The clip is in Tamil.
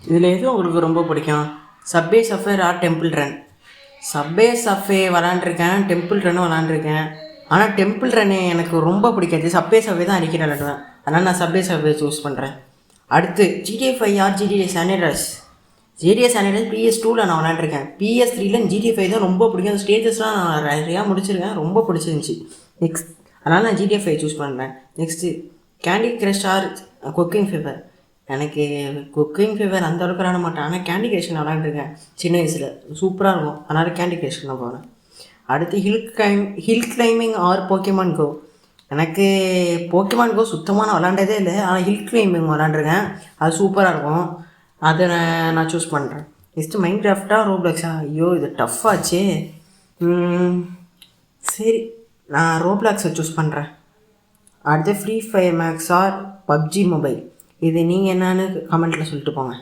இதில் எது உங்களுக்கு ரொம்ப பிடிக்கும்? Subway Surfer or Temple Run? Subway Surfer விளாண்டுருக்கேன், டெம்பிள் ரன்னும் விளாண்டுருக்கேன். ஆனால் டெம்பிள் ரன்னு எனக்கு ரொம்ப பிடிக்காது. சப்வே சஃபே தான் அடிக்கடி விளாடுவேன். அதனால் நான் சப்வே சஃபே சூஸ் பண்ணுறேன். அடுத்து GTA 5 or GTA San Andreas? GTA San Andreas PS2வில் நான் விளாண்டுருக்கேன். PS3ல் GTA 5 தான் ரொம்ப பிடிக்கும். அந்த ஸ்டேஜஸ்லாம் நான் நிறையா முடிச்சிருக்கேன், ரொம்ப பிடிச்சிருந்துச்சி. நெக்ஸ்ட் அதனால் நான் GTA 5 சூஸ் பண்ணுறேன். Next candy crush or cooking fever? எனக்கு குக்கிங் ஃபீவர் அந்த அளவுக்கு விளாட மாட்டேன், ஆனால் கேண்டி க்ரஷ் நான் விளாண்டுருக்கேன் சின்ன வயசில், சூப்பராக இருக்கும். அதனால் கேண்டி க்ரஷ் நான் போனேன். அடுத்து ஹில் கிளைம்பிங் ஆர் போக்கிமான் கோ? எனக்கு போக்கிமான் கோ சுத்தமாக நான் விளாண்டதே இல்லை, ஆனால் ஹில் கிளைம்பிங் விளாண்டுருக்கேன், அது சூப்பராக இருக்கும். அதை நான் சூஸ் பண்ணுறேன். நெக்ஸ்ட்டு மைண்ட் கிராஃப்டா ரோப்ளாக்ஸா? ஐயோ இது டஃப்பாச்சே. சரி, நான் ரோப்ளாக்ஸை சூஸ் பண்ணுறேன். அடுத்து Free Fire Max or PUBG Mobile? இது நீங்கள் என்னன்னு கமெண்ட்டில் சொல்லிட்டு போங்க.